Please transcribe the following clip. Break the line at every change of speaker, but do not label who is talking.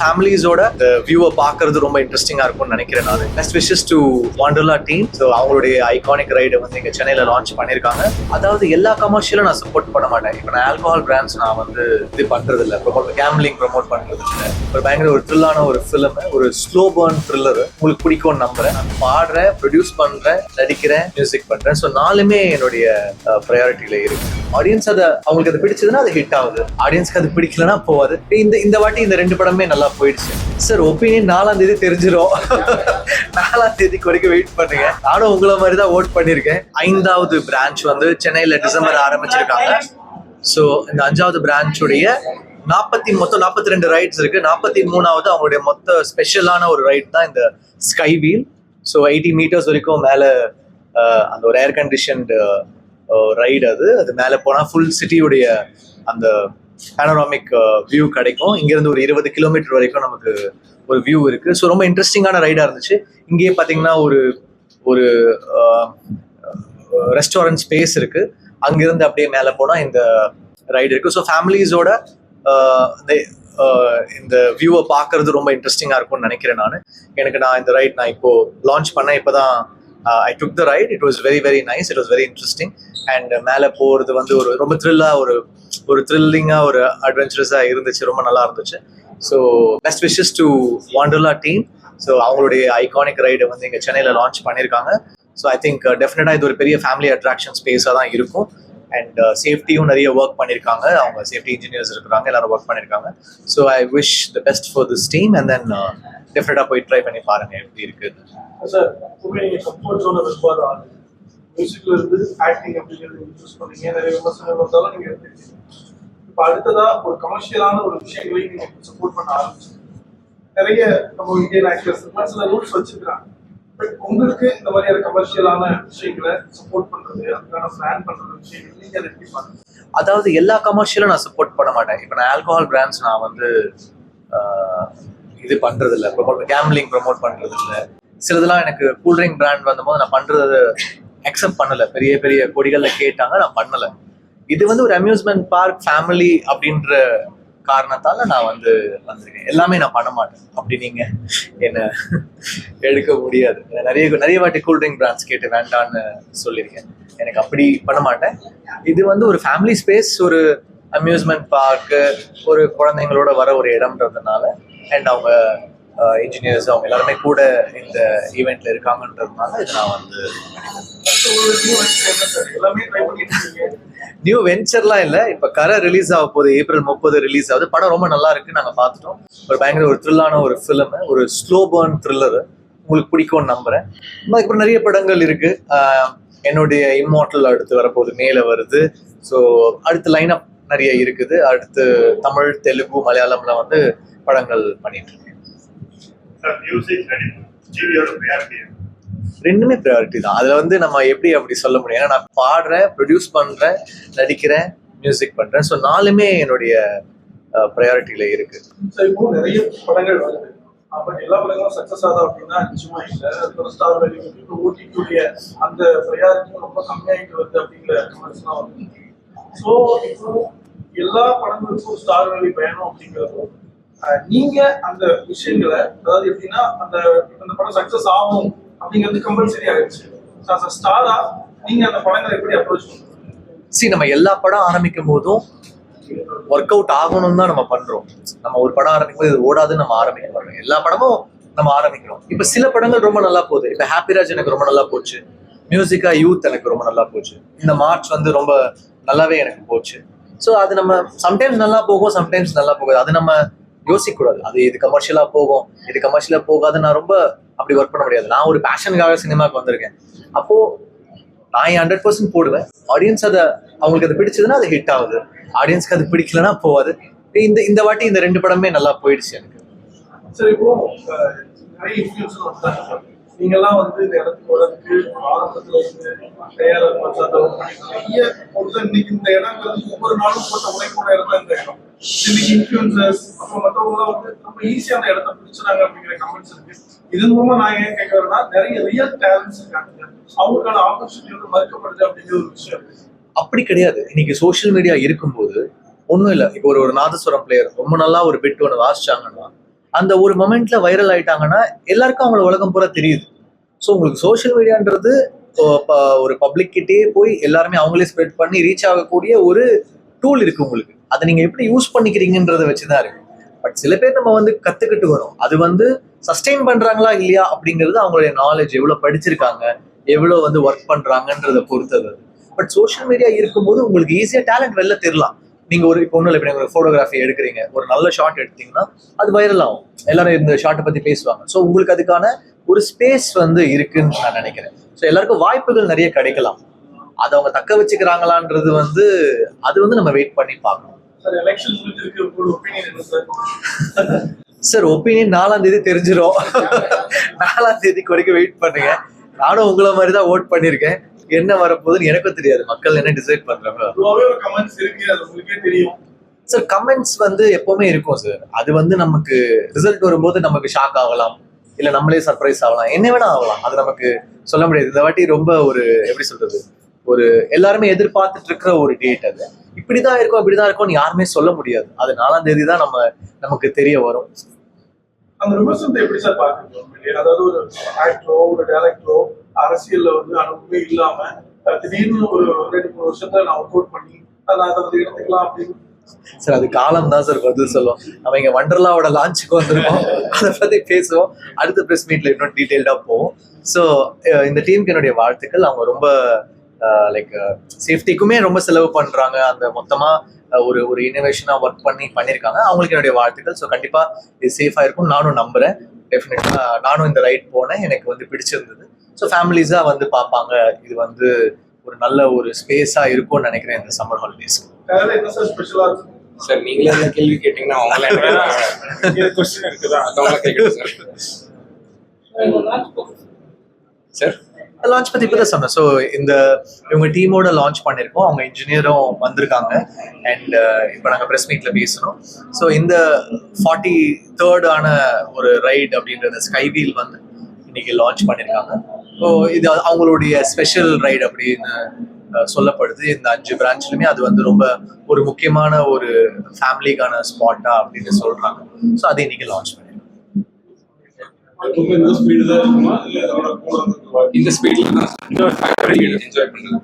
ஃபேமிலிஸோட இந்த வியூவை பார்க்கறது ரொம்ப இன்ட்ரெஸ்டிங்கா இருக்கும்னு நினைக்கிறேன். நான் best wishes to Wonderla team. So அவங்களுடைய ஐகானிக் ரைடை வந்து இங்க சென்னையில லான்ச் பண்ணியிருக்காங்க. அதாவது எல்லா கமர்ஷியலும் நான் சப்போர்ட் பண்ண மாட்டேன். இப்போ நான் ஆல்கஹால் பிராண்ட்ஸ் நான் வந்து இது பண்றது இல்லை, கேம்லிங் ப்ரொமோட் பண்றது இல்லை. ஒரு பயங்கர ஒரு த்ரில்லான ஒரு ஃபிலிம், ஒரு ஸ்லோ பர்ன் த்ரில்லர் உங்களுக்கு பிடிக்கும்னு நம்புறேன். நான் பாடுறேன், ப்ரொடியூஸ் பண்றேன், நடிக்கிறேன், மியூசிக் பண்றேன். ஸோ நாலுமே என்னுடைய ப்ரையாரிட்டியில இருக்கு. ஆடியன்ஸ் அதை அவங்களுக்கு அது பிடிச்சதுன்னா அது ஹிட் ஆகுது, ஆடியன்ஸ்க்கு அது பிடிக்கலன்னா போகாது. இந்த வாட்டி இந்த ரெண்டு படமே நல்லா போயிடுச்சு சார். ஒப்பீனியன் 4ஆம் தேதி தெரிஞ்சிடும். 4ஆம் தேதிக்கு வரைக்கும் வெயிட் பண்ணுங்க. நானும் உங்களை மாதிரி தான் ஓட் பண்ணிருக்கேன். 5வது பிரான்ச் வந்து சென்னையில டிசம்பர் ஆரம்பிச்சிருக்காங்க. ஸோ இந்த 5வது பிரான்ச்சுடைய மொத்தம் 42 ரைட்ஸ் இருக்கு. 43வது அவங்களுடைய மொத்த ஸ்பெஷலான ஒரு ரைட் தான் இந்த ஸ்கை வீல். ஸோ 80 மீட்டர்ஸ் வரைக்கும் மேல அந்த ஒரு ஏர் கண்டிஷன்டு ரைடு. அது மேலே போனால் ஃபுல் சிட்டியுடைய அந்த பேனோராமிக் வியூ கிடைக்கும். இங்கேருந்து ஒரு 20 கிலோமீட்டர் வரைக்கும் நமக்கு ஒரு வியூ இருக்கு. ஸோ ரொம்ப இன்ட்ரெஸ்டிங்கான ரைடாக இருந்துச்சு. இங்கேயே பார்த்தீங்கன்னா ஒரு ரெஸ்டாரண்ட் ஸ்பேஸ் இருக்கு. அங்கிருந்து அப்படியே மேலே போனால் இந்த ரைடு இருக்கு. ஸோ ஃபேமிலிஸோட இந்த வியூவை பார்க்கறது ரொம்ப இன்ட்ரெஸ்டிங்காக இருக்கும்னு நினைக்கிறேன். நான் இந்த ரைட் நான் இப்போ லான்ச் பண்ணேன். இப்போதான் I took the ride. It was very, very nice. It was very interesting. And மேலே போகிறது வந்து ரொம்ப ஒரு த்ரில்லிங்காக ஒரு அட்வென்ச்சரஸாக இருந்துச்சு. ரொம்ப நல்லா இருந்துச்சு. So best wishes to Wonderla team. So அவங்களுடைய ஐகானிக் ரைடை வந்து இங்கே சென்னையில் லான்ச் பண்ணியிருக்காங்க. ஸோ ஐ திங்க் டெஃபினட்டாக இது ஒரு பெரிய ஃபேமிலி அட்ராக்ஷன் ஸ்பேஸாக தான் இருக்கும். அண்ட் சேஃப்டியும் நிறைய ஒர்க் பண்ணியிருக்காங்க. அவங்க சேஃப்டி இன்ஜினியர்ஸ் இருக்கிறாங்க, எல்லாரும் ஒர்க் பண்ணியிருக்காங்க. So I wish the best for this team. And then டெஃபினட்டாக போய் ட்ரை பண்ணி பாருங்க எப்படி இருக்கு.
சார், நீங்கள் கம்ஃபர்ட் ஜோனை விரும்பாத ஆள், மியூசிக்ல இருந்து ஆக்டிங் அப்படிங்கிறது யூஸ் பண்ணீங்க, நிறைய விமர்சனங்கள் வந்தாலும் நீங்கள் எடுத்துக்கிட்டீங்க. இப்போ அடுத்ததா ஒரு கமர்ஷியலான ஒரு விஷயங்களையும் நீங்கள் சப்போர்ட் பண்ண ஆரம்பிச்சு, நிறைய நம்ம இந்தியன் ஆக்டர்ஸ் சில ரூல்ஸ் வச்சுக்கிறாங்க. பட் உங்களுக்கு இந்த மாதிரியான கமர்ஷியலான விஷயங்களை சப்போர்ட் பண்றது, அதுக்கான பிளான் பண்றது விஷயங்கள் நீங்க அதை எப்படி பாருங்க?
அதாவது எல்லா கமர்ஷியலும் நான் சப்போர்ட் பண்ண மாட்டேன். இப்போ நான் ஆல்கஹால் பிராண்ட்ஸ் நான் வந்து இது பண்றது இல்லை, கேம்லிங் ப்ரொமோட் பண்றது இல்லை. சிலதெல்லாம் எனக்கு கூல்ட்ரிங்க் பிராண்ட் வந்தபோது நான் பண்றது அக்செப்ட் பண்ணல. பெரிய பெரிய கொடிகள்ல கேட்டாங்க, நான் பண்ணல. இது வந்து ஒரு அம்யூஸ்மெண்ட் பார்க் ஃபேமிலி அப்படின்ற காரணத்தால நான் வந்திருக்கேன். எல்லாமே நான் பண்ண மாட்டேன். அப்படி நீங்க என்ன எடுக்க முடியாது. நிறைய வாட்டி கூல்ட்ரிங்க் பிராண்ட்ஸ் கேட்டு வேண்டான்னு சொல்லியிருக்கேன். எனக்கு அப்படி பண்ண மாட்டேன். இது வந்து ஒரு ஃபேமிலி ஸ்பேஸ், ஒரு அம்யூஸ்மெண்ட் பார்க்கு, ஒரு குழந்தைங்களோட வர ஒரு இடம்ன்றதுனால, அண்ட் அவங்க இன்ஜினியர்ஸ் அவங்க எல்லாருமே கூட இந்த ஈவெண்ட்ல இருக்காங்கன்றதுனால இது நான் நியூ வெஞ்சர்லாம் இல்லை. இப்போ கரை ரிலீஸ் ஆக போகுது, April 30 ரிலீஸ் ஆகுது. படம் ரொம்ப நல்லா இருக்கு, நாங்கள் பார்த்துட்டோம். ஒரு பயங்கர ஒரு த்ரில்லான ஒரு ஃபிலிம், ஒரு ஸ்லோ பர்ன் த்ரில்லர் உங்களுக்கு பிடிக்கும்னு நம்புறேன். அதுக்கப்புறம் நிறைய படங்கள் இருக்கு. என்னுடைய இம்மார்டல் அடுத்து வரப்போகுது, மேலே வருது. ஸோ அடுத்து லைன் அப் நிறைய இருக்குது. அடுத்து தமிழ், தெலுங்கு, மலையாளம்ல வந்து படங்கள் பண்ணிட்டு இருக்கேன். ரெண்டுமே ப்ரையாரிட்டி தான். அதுல வந்து நம்ம எப்படி அப்படி சொல்ல முடியும்? ஏன்னா நான் பாடுறேன், ப்ரொடியூஸ் பண்றேன், நடிக்கிறேன், மியூசிக் பண்றேன். ஸோ நாலுமே என்னுடைய ப்ரையாரிட்டியில இருக்கு.
இப்போ நிறைய படங்கள் வருது, பட் எல்லா படங்களும் சக்சஸ் ஆகுது அப்படின்னா நிச்சயமா இல்லை. அதுக்கு ஸ்டார் வேல்யூ இப்போ ஓடிடியுடைய அந்த ப்ரையாரிட்டியும் ரொம்ப கம்மியாகிட்டு வருது அப்படிங்கிற கமெண்ட்ஸ்லாம் வருது. ஸோ இப்போ எல்லா படங்களுக்கும் ஸ்டார் வேல்யூ வேணும் அப்படிங்கிறதோ நீங்க அந்த விஷயங்களை, அதாவது எப்படின்னா அந்த படம் சக்சஸ் ஆகும் அப்படிங்கிறது கம்பல்சரி ஆயிடுச்சு. ஸ்டாரா நீங்க அந்த படங்களை எப்படி அப்ரோச் பண்ணுங்க?
நம்ம எல்லா படம் ஆரம்பிக்கும் போதும் ஒர்க் அவுட் ஆகணும்னு தான் நம்ம பண்றோம். நம்ம ஒரு படம் ஆரம்பிக்கும் போது இது ஓடாதுன்னு நம்ம ஆரம்பிக்க மாட்டோம். எல்லா படமும் நம்ம ஆரம்பிக்கிறோம். இப்ப சில படங்கள் ரொம்ப நல்லா போகுது. இப்ப ஹாப்பிராஜ் எனக்கு ரொம்ப நல்லா போச்சு. மியூசிக்கா யூத் எனக்கு ரொம்ப நல்லா போச்சு. இந்த மார்ச் வந்து ரொம்ப நல்லாவே எனக்கு போச்சு. ஸோ அது நம்ம சம்டைம்ஸ் நல்லா போகும், சம்டைம்ஸ் நல்லா போகாது. அது நம்ம யோசிக்க கூடாது. அது இது கமர்ஷியலா போகும், இது கமர்ஷியலா போகாது. நான் ரொம்ப அப்படி ஒர்க் பண்ண முடியாது. நான் ஒரு பேஷனுக்காக சினிமாவுக்கு வந்திருக்கேன். அப்போ நான் 100% போடுவேன். ஆடியன்ஸ் அவங்களுக்கு அது பிடிச்சதுன்னா அது ஹிட் ஆகுது, ஆடியன்ஸ்க்கு அது பிடிக்கலன்னா போகாது. இந்த வாட்டி இந்த ரெண்டு படமே நல்லா போயிடுச்சு எனக்கு.
சரி, இப்போ நிறைய இன்ஃப்ளூயன்ஸ் வந்தாங்க. நீங்கெல்லாம் வந்து இந்த இடத்துக்கு வரதுக்கு ஆரம்பத்துல இருந்து தயாராக நிறைய இன்னைக்கு இந்த இடம் ஒவ்வொரு நாளும் போட்ட உழைப்போட இடம் தான் இந்த இடம். இன்னைக்கு இன்ஃப்ளூயன்சர்ஸ் அப்புறம் மற்றவங்களாம் வந்து ரொம்ப ஈஸியான இடத்த பிடிச்சிடாங்க அப்படிங்கிற கமெண்ட்ஸ் இருக்கு. இதன் மூலமா நான் ஏன் கேட்கறேன்னா, நிறைய ரியல் டேலண்ட்ஸ் இருக்காங்க, அவங்களுக்கான ஆப்பர்ச்சுனிட்டி வந்து மறுக்கப்படுது அப்படிங்கிற ஒரு விஷயம்.
அப்படி கிடையாது. இன்னைக்கு சோசியல் மீடியா இருக்கும்போது ஒன்றும் இல்லை. இப்போ ஒரு நாதஸ்வரம் பிளேயர் ரொம்ப நல்லா ஒரு பிட் ஒன்று வாசிச்சாங்கன்னா அந்த ஒரு மொமெண்ட்ல வைரல் ஆயிட்டாங்கன்னா எல்லாருக்கும் அவங்கள உலகம் பூரா தெரியுது. ஸோ உங்களுக்கு சோஷியல் மீடியான்றது ஒரு பப்ளிக் கிட்டே போய் எல்லாருமே அவங்களே ஸ்ப்ரெட் பண்ணி ரீச் ஆகக்கூடிய ஒரு டூல் இருக்கு உங்களுக்கு. அதை நீங்க எப்படி யூஸ் பண்ணிக்கிறீங்கன்றத வச்சுதான் இருக்கு. பட் சில பேர் நம்ம வந்து கத்துக்கிட்டு வரோம், அது வந்து சஸ்டெயின் பண்றாங்களா இல்லையா அப்படிங்கிறது அவங்களுடைய நாலேஜ், எவ்வளவு படிச்சிருக்காங்க, எவ்வளவு வந்து ஒர்க் பண்றாங்கன்றத பொறுத்தது. பட் சோஷியல் மீடியா இருக்கும்போது உங்களுக்கு ஈஸியா டேலண்ட் வெளில தெரியலாம். நீங்க ஒரு இப்போ ஒன்றும் இல்லை, இப்போ ஒரு ஃபோட்டோகிராஃபி எடுக்கிறீங்க, ஒரு நல்ல ஷாட் எடுத்தீங்கன்னா அது வைரல் ஆகும், எல்லாரும் இந்த ஷாட்டை பத்தி பேசுவாங்க. ஸோ உங்களுக்கு அதுக்கான ஒரு ஸ்பேஸ் வந்து இருக்குன்னு நான் நினைக்கிறேன். ஸோ எல்லாருக்கும் வாய்ப்புகள் நிறைய கிடைக்கலாம். அதை அவங்க தக்க வச்சுக்கிறாங்களான்றது வந்து அது வந்து நம்ம வெயிட் பண்ணி பார்க்கணும்.
சார் எலெக்ஷன் முடிஞ்சிருக்கு, உங்களோட ஒப்பீனியன் என்ன சார்?
சார் ஒப்பீனியன் 4ஆம் தேதி தெரிஞ்சிடும். 4ஆம் தேதிக்கு வரைக்கும் வெயிட் பண்ணுங்க. நானும் உங்களை மாதிரி தான் ஓட் பண்ணியிருக்கேன். என்ன வரப்போகுதுன்னு எனக்கும் தெரியாது, மக்கள் என்ன டிசைட் பண்றாங்க.
ஒரு கமெண்ட்ஸ் இருக்கு, அது உங்களுக்கே தெரியும்
சார். கமெண்ட்ஸ் வந்து எப்பவுமே இருக்கும் சார். அது வந்து நமக்கு ரிசல்ட் வரும்போது நமக்கு ஷாக் ஆகலாம், இல்ல நம்மளே சர்ப்ரைஸ் ஆகலாம், என்ன வேணா ஆகலாம். அது நமக்கு சொல்ல முடியாது. இந்த வாட்டி ரொம்ப ஒரு எப்படி சொல்றது, ஒரு எல்லாருமே எதிர்பார்த்துட்டு இருக்கிற ஒரு டேட். அது இப்படிதான் இருக்கும் அப்படிதான் இருக்கும்னு யாருமே சொல்ல முடியாது. அது 4ஆம் தேதி தான் நமக்கு தெரிய வரும்.
அந்த விமர்சனத்தை எப்படி சார் பாக்குறீங்க? அதாவது ஒரு ஆக்டரோ ஒரு டைரக்டரோ அரசியல்ல வந்து அனுபவமே இல்லாம திடீர்னு ஒரு 2-3 வருஷத்துல நான் ஒர்க் அவுட் பண்ணி நான் அதை வந்து எடுத்துக்கலாம் அப்படின்னு.
சார் அது காலம் தான் சார் பதில் சொல்லும். நம்ம இங்க வண்டர்லாவோட லான்ச்சுக்கு வந்திருக்கோம், அதை பத்தி பேசுவோம். அடுத்த பிரஸ் மீட்ல இன்னும் டீடைல்டா போவோம். ஸோ இந்த டீமுக்கு என்னுடைய வாழ்த்துக்கள். அவங்க ரொம்ப லைக் சேஃப்டிக்குமே ரொம்ப செலவு பண்றாங்க. அந்த மொத்தமா ஒரு இனோவேஷனா ஒர்க் பண்ணியிருக்காங்க. அவங்களுக்கு என்னுடைய வாழ்த்துக்கள். ஸோ கண்டிப்பா இது சேஃபா இருக்கும் நானும் நம்புறேன். டெஃபினட்டா நானும் இந்த ரைட் போனேன், எனக்கு வந்து பிடிச்சிருந்தது. ஸோ ஃபேமிலிஸா வந்து பார்ப்பாங்க. இது வந்து ஒரு நல்ல ஒரு ஸ்பேஸா இருக்கும்னு நினைக்கிறேன் இந்த சம்மர் ஹாலிடேஸ்க்கு.
என்ன சார் ஸ்பெஷலா இருக்கும்
சார்? நீங்களே என்ன கேள்வி கேட்டீங்கன்னா அவங்கள கொஸ்டின் இருக்குதா, அதவங்கள கேட்கணும் சார்.
லான்ச் பத்தி இப்பதான் சொன்னேன். ஸோ இவங்க டீமோட லான்ச் பண்ணியிருக்கோம். அவங்க இன்ஜினியரும் வந்திருக்காங்க. அண்ட் இப்போ நாங்கள் ப்ரெஸ் மீட்ல பேசணும். ஸோ இந்த 43rd ஒரு ரைட் அப்படின்றது ஸ்கைவீல் வந்து இன்னைக்கு லான்ச் பண்ணியிருக்காங்க. ஸோ இது அவங்களுடைய ஸ்பெஷல் ரைடு அப்படின்னு சொல்லப்படுது. இந்த 5 பிரான்ச்லுமே அது வந்து ரொம்ப ஒரு முக்கியமான ஒரு ஃபேமிலிக்கான ஸ்பாட்டா அப்படின்னு சொல்றாங்க. ஸோ அதை இன்னைக்கு லான்ச் பண்ணிருக்கோம்.
இந்த ஸ்பீட்ல என்ஜாய் பண்றது.